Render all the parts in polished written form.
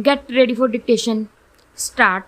Get ready for dictation. Start.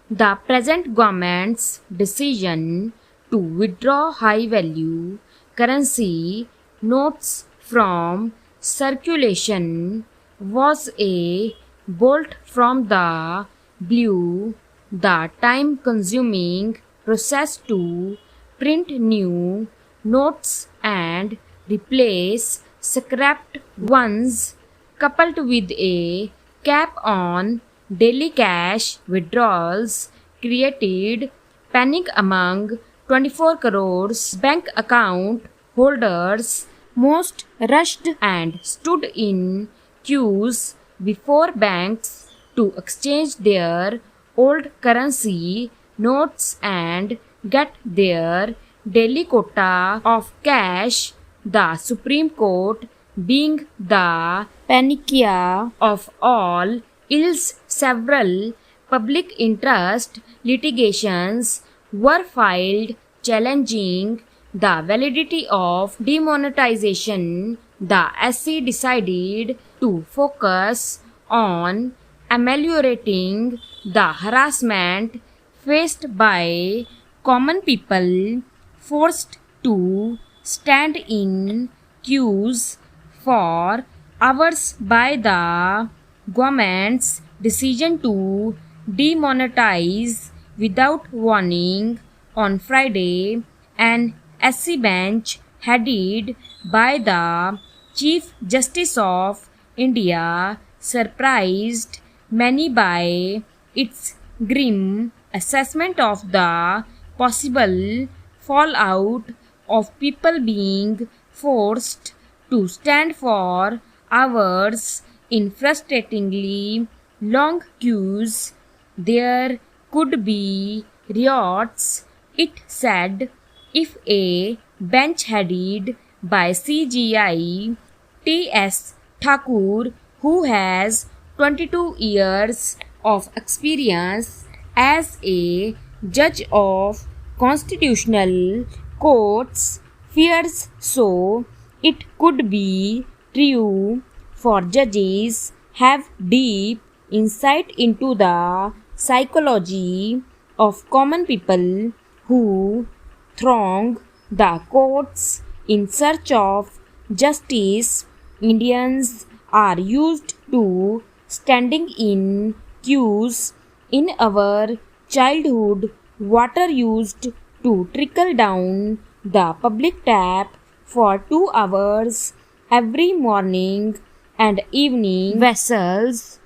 The present government's decision to withdraw high value currency notes from circulation was a bolt from the blue. The time consuming process to print new notes and replace scrapped ones, coupled with a cap on daily cash withdrawals, created panic among 24 crores bank account holders. Most rushed and stood in queues before banks to exchange their old currency notes and get their daily quota of cash. The Supreme Court, being the panacea of all ills, several public interest litigations were filed challenging the validity of demonetization. The SC decided to focus on ameliorating the harassment faced by common people forced to stand in queues for hours by the government's decision to demonetize without warning. On Friday, an SC bench headed by the Chief Justice of India surprised many by its grim assessment of the possible fallout of people being forced to stand for hours in frustratingly long queues. There could be riots, it said, if a bench headed by CGI T.S. Thakur, who has 22 years of experience as a judge of constitutional courts, fears so. It could be true, for judges have deep insight into the psychology of common people who throng the courts in search of justice. Indians are used to standing in queues. In our childhood, water used to trickle down the public tap for 2 hours every morning and evening. Vessels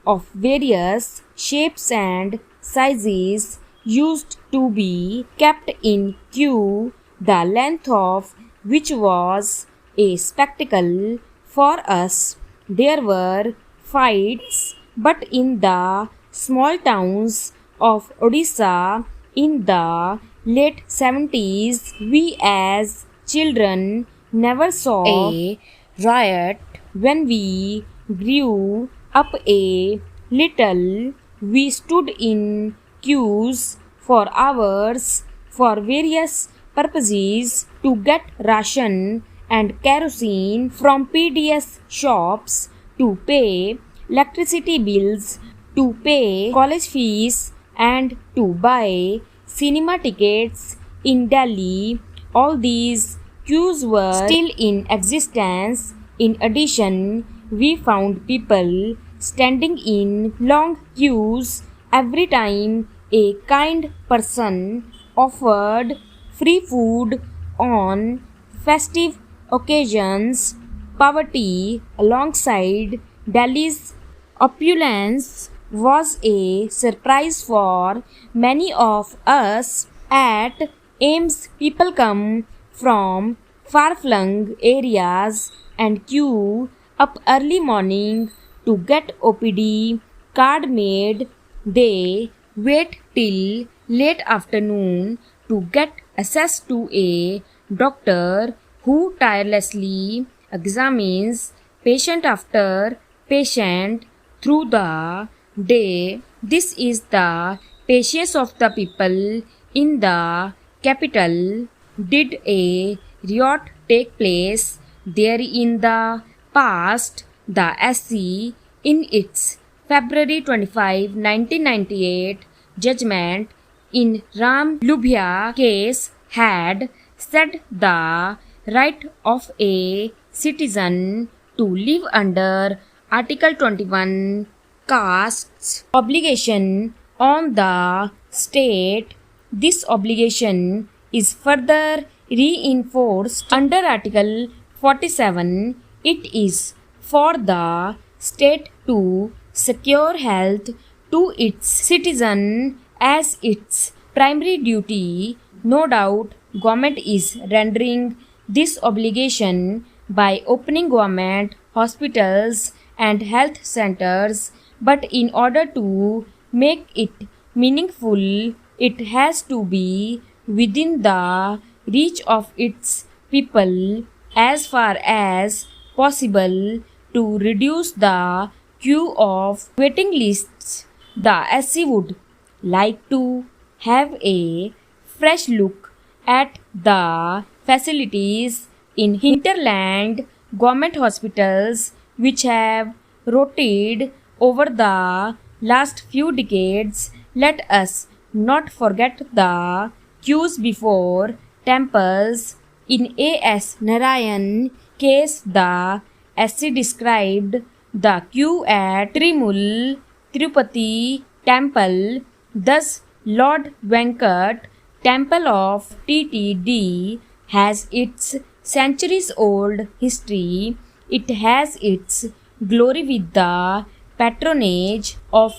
of various shapes and sizes used to be kept in queue, the length of which was a spectacle for us. There were fights, but in the small towns of Odisha in the late 70s, we as children never saw a riot. When we grew up a little, we stood in queues for hours for various purposes, to get ration and kerosene from PDS shops, to pay electricity bills, to pay college fees, and to buy cinema tickets in Delhi. All these queues were still in existence. In addition, we found people standing in long queues every time a kind person offered free food on festive occasions. Poverty alongside Delhi's opulence was a surprise for many of us. At Ames, people come from far-flung areas and queue up early morning to get OPD card made. They wait till late afternoon to get access to a doctor who tirelessly examines patient after patient through the day. This is the patience of the people in the capital. Did a riot take place there in the past? The SC, in its February 25, 1998 judgment in Ram Lubhia case had said the right of a citizen to live under Article 21 casts obligation on the state. This obligation is further reinforced under Article 47. It is for the state to secure health to its citizen as its primary duty. No doubt, government is rendering this obligation by opening government hospitals and health centers, but in order to make it meaningful, it has to be within the reach of its people as far as possible to reduce the queue of waiting lists. The SC would like to have a fresh look at the facilities in hinterland government hospitals which have rotted over the last few decades. Let us not forget the queues before temples. In A.S. Narayan case, the SC described the queue at Trimul Tirupati temple. Thus, Lord Venkat temple of TTD has its centuries-old history. It has its glory with the patronage of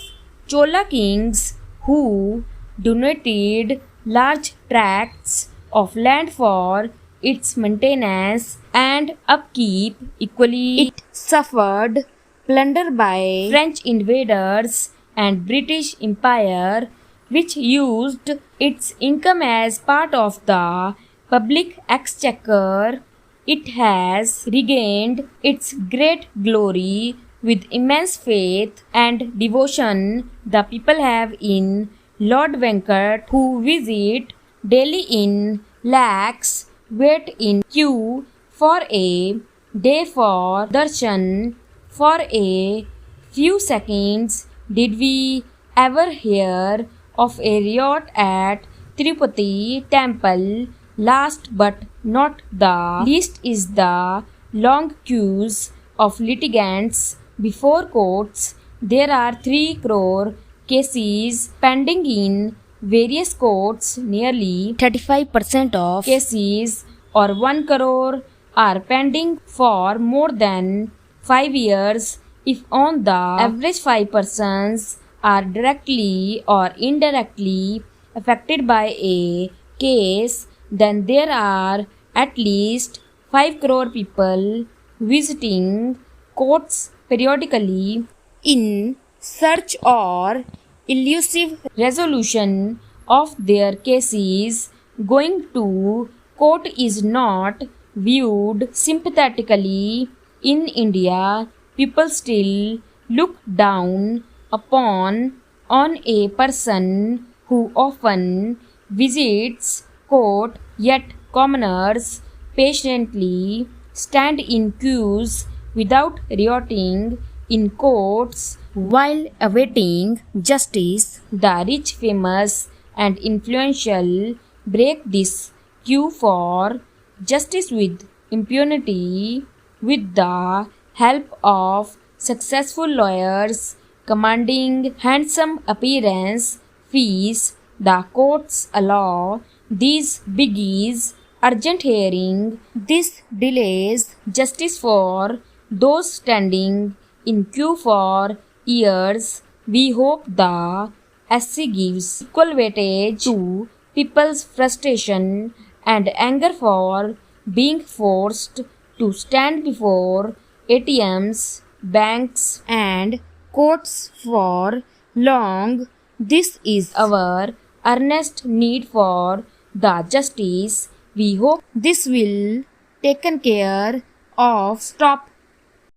Chola kings who donated large tracts of land for its maintenance and upkeep. Equally, it suffered plunder by French invaders and British Empire, which used its income as part of the public exchequer. It has regained its great glory with immense faith and devotion the people have in Lord Venkat, who visit daily in lakhs, wait in queue for a day for darshan. For a few seconds did we ever hear of a riot at Tirupati temple. Last but not the least is the long queues of litigants before courts. There are 3 crore cases pending in various courts. Nearly 35% of cases, or 1 crore, are pending for more than 5 years. If on the average 5 persons are directly or indirectly affected by a case, then there are at least 5 crore people visiting courts periodically in search or elusive resolution of their cases. Going to court is not viewed sympathetically in India. People still look down upon on a person who often visits court, yet commoners patiently stand in queues without rioting in courts while awaiting justice. The rich, famous, and influential break this queue for justice with impunity, with the help of successful lawyers commanding handsome appearance fees. The courts allow these biggies urgent hearing. This delays justice for those standing in queue for years. We hope the SC gives equal weightage to people's frustration and anger for being forced to stand before ATMs, banks, and courts for long. This is our earnest need for the justice. We hope this will taken care of. Stop